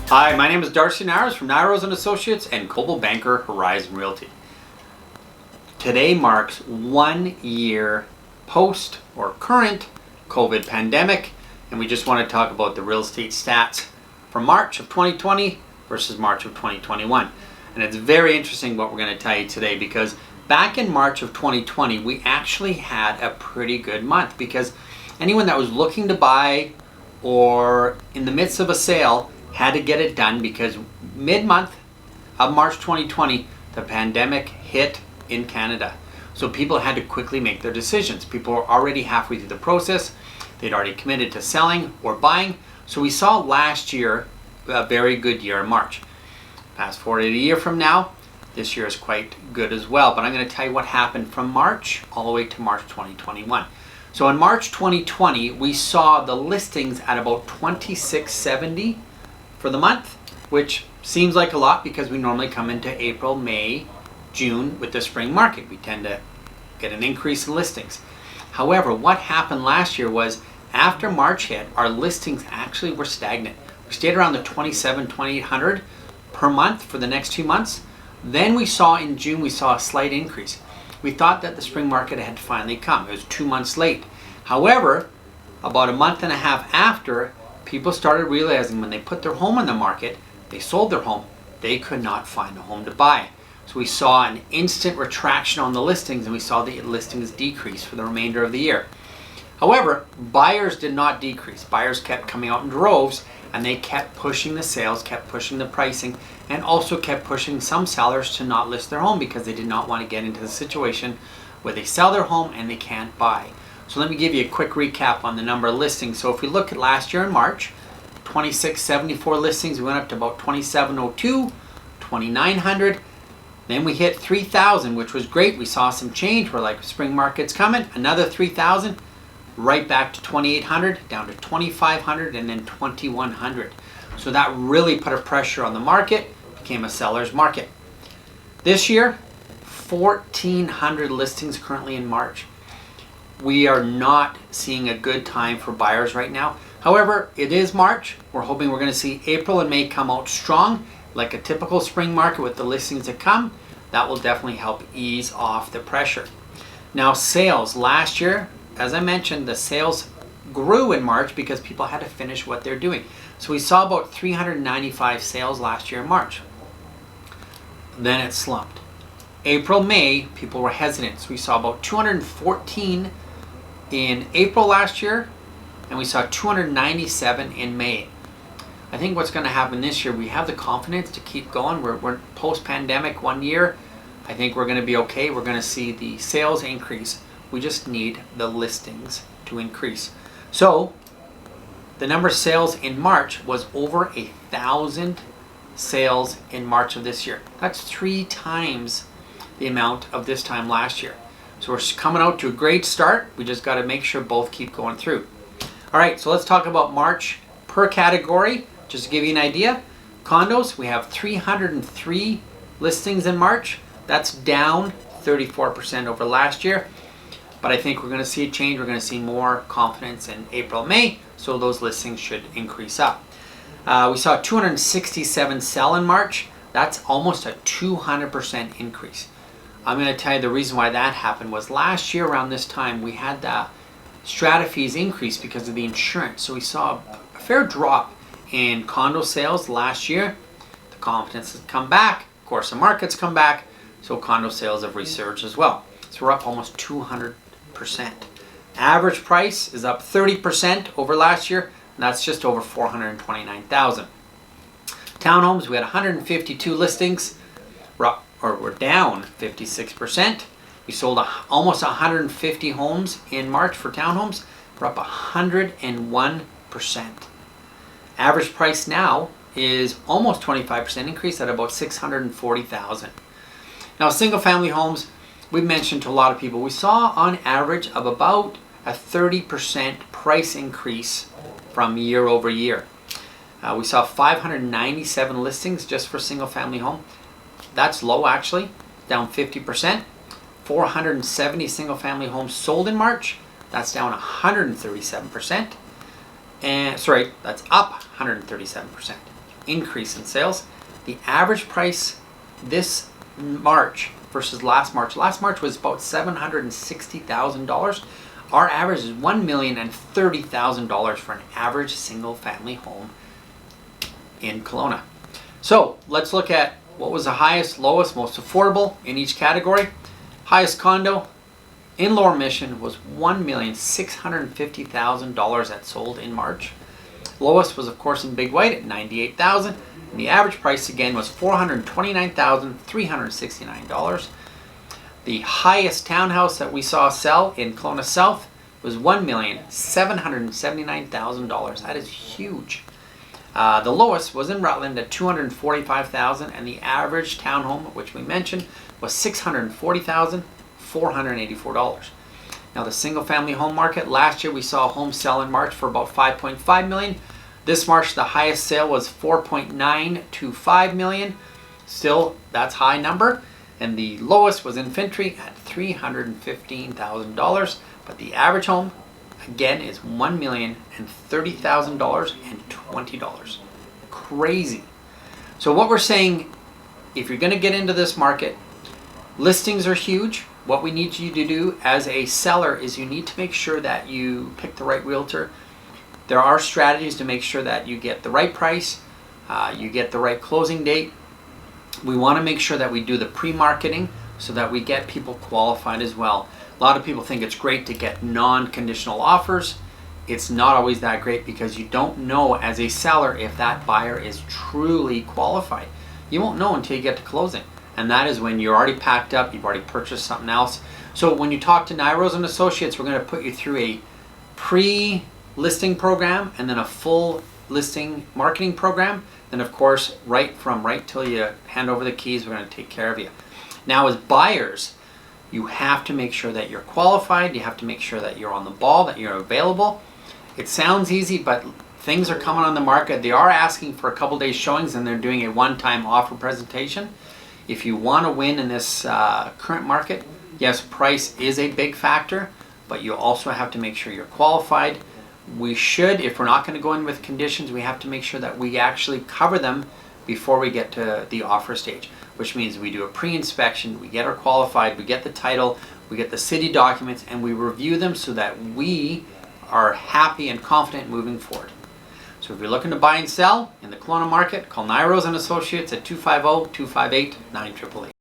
Hi, my name is Darcy Naros from Naros & Associates and Coldwell Banker Horizon Realty. Today marks 1 year post or current COVID pandemic, and we just want to talk about the real estate stats for March of 2020 versus March of 2021. And it's very interesting what we're going to tell you today, because back in March of 2020, we actually had a pretty good month, because anyone that was looking to buy or in the midst of a sale had to get it done, because mid-month of March 2020, the pandemic hit in Canada. So people had to quickly make their decisions. People were already halfway through the process. They'd already committed to selling or buying. So we saw last year a very good year in March. Fast forward a year from now, this year is quite good as well. But I'm going to tell you what happened from March all the way to March 2021. So in March 2020, we saw the listings at about 2670 for the month, which seems like a lot because we normally come into April, May, June with the spring market. We tend to get an increase in listings. However, what happened last year was after March hit, our listings actually were stagnant. We stayed around the 2,800 per month for the next 2 months. Then we saw in June, we saw a slight increase. We thought that the spring market had finally come. It was 2 months late. However, about a month and a half after, people started realizing when they put their home on the market, they sold their home, they could not find a home to buy. So we saw an instant retraction on the listings, and we saw the listings decrease for the remainder of the year. However, buyers did not decrease. Buyers kept coming out in droves, and they kept pushing the sales, kept pushing the pricing, and also kept pushing some sellers to not list their home because they did not want to get into the situation where they sell their home and they can't buy. So let me give you a quick recap on the number of listings. So if we look at last year in March, 2674 listings, we went up to about 2702, 2900. Then we hit 3,000, which was great. We saw some change. We're like, spring market's coming. Another 3,000, right back to 2,800, down to 2,500, and then 2,100. So that really put a pressure on the market, became a seller's market. This year, 1,400 listings currently in March. We are not seeing a good time for buyers right now. However, it is March. We're hoping we're going to see April and May come out strong, like a typical spring market with the listings that come. That will definitely help ease off the pressure. Now, sales. Last year, as I mentioned, the sales grew in March because people had to finish what they're doing. So we saw about 395 sales last year in March. Then it slumped. April, May, people were hesitant. So we saw about 214 in April last year, and we saw 297 in May. I think what's going to happen this year, we have the confidence to keep going. We're post-pandemic 1 year. I think we're going to be okay. We're going to see the sales increase. We just need the listings to increase. So the number of sales in March was over 1,000 sales in March of this year. That's 3 times the amount of this time last year. So we're coming out to a great start. We just got to make sure both keep going through. All right, so let's talk about March per category. Just to give you an idea, condos, we have 303 listings in March. That's down 34% over last year. But I think we're going to see a change. We're going to see more confidence in April, May, so those listings should increase up. We saw 267 sell in March. That's almost a 200% increase. I'm going to tell you the reason why that happened was last year around this time we had the strata fees increase because of the insurance. So we saw a fair drop in condo sales last year. The confidence has come back. Of course, the market's come back. So condo sales have resurged as well. So we're up almost 200%. Average price is up 30% over last year. And that's just over $429,000. Townhomes, we had 152 listings. We're down 56%. We sold almost 150 homes in March for townhomes. We're up 101%. Average price now is almost 25% increase at about $640,000. Now, single family homes, we mentioned to a lot of people, we saw on average of about a 30% price increase from year over year. We saw 597 listings just for single family home. That's low actually, down 50%. 470 single family homes sold in March. That's down 137%. And sorry, that's up 137%. increase in sales. The average price this March versus last March. Last March was about $760,000. Our average is $1,030,000 for an average single family home in Kelowna. So let's look at what was the highest, lowest, most affordable in each category. Highest condo in Lower Mission was $1,650,000 that sold in March. Lowest was of course in Big White at $98,000. And the average price again was $429,369. The highest townhouse that we saw sell in Kelowna South was $1,779,000. That is huge. The lowest was in Rutland at $245,000, and the average townhome, which we mentioned, was $640,484. Now the single family home market, last year we saw a home sell in March for about $5.5 million. This March the highest sale was $4.925 million. Still, that's high number. And the lowest was in Fintry at $315,000. But the average home, again, is $1,030,020. Crazy. So what we're saying, if you're going to get into this market, listings are huge. What we need you to do as a seller is you need to make sure that you pick the right realtor. There are strategies to make sure that you get the right price, you get the right closing date. We want to make sure that we do the pre-marketing so that we get people qualified as well. A lot of people think it's great to get non-conditional offers. It's not always that great because you don't know as a seller if that buyer is truly qualified. You won't know until you get to closing. And that is when you're already packed up, you've already purchased something else. So when you talk to Nyros and Associates, we're going to put you through a pre-listing program and then a full listing marketing program. Then of course, right till you hand over the keys, we're going to take care of you. Now as buyers, you have to make sure that you're qualified. You have to make sure that you're on the ball, that you're available. It sounds easy, but things are coming on the market. They are asking for a couple days showings and they're doing a one-time offer presentation. If you want to win in this current market, yes, price is a big factor, but you also have to make sure you're qualified. We should, if we're not going to go in with conditions, we have to make sure that we actually cover them before we get to the offer stage, which means we do a pre-inspection, we get her qualified, we get the title, we get the city documents, and we review them so that we are happy and confident moving forward. So if you're looking to buy and sell in the Kelowna market, call Nyros and Associates at 250-258-9888.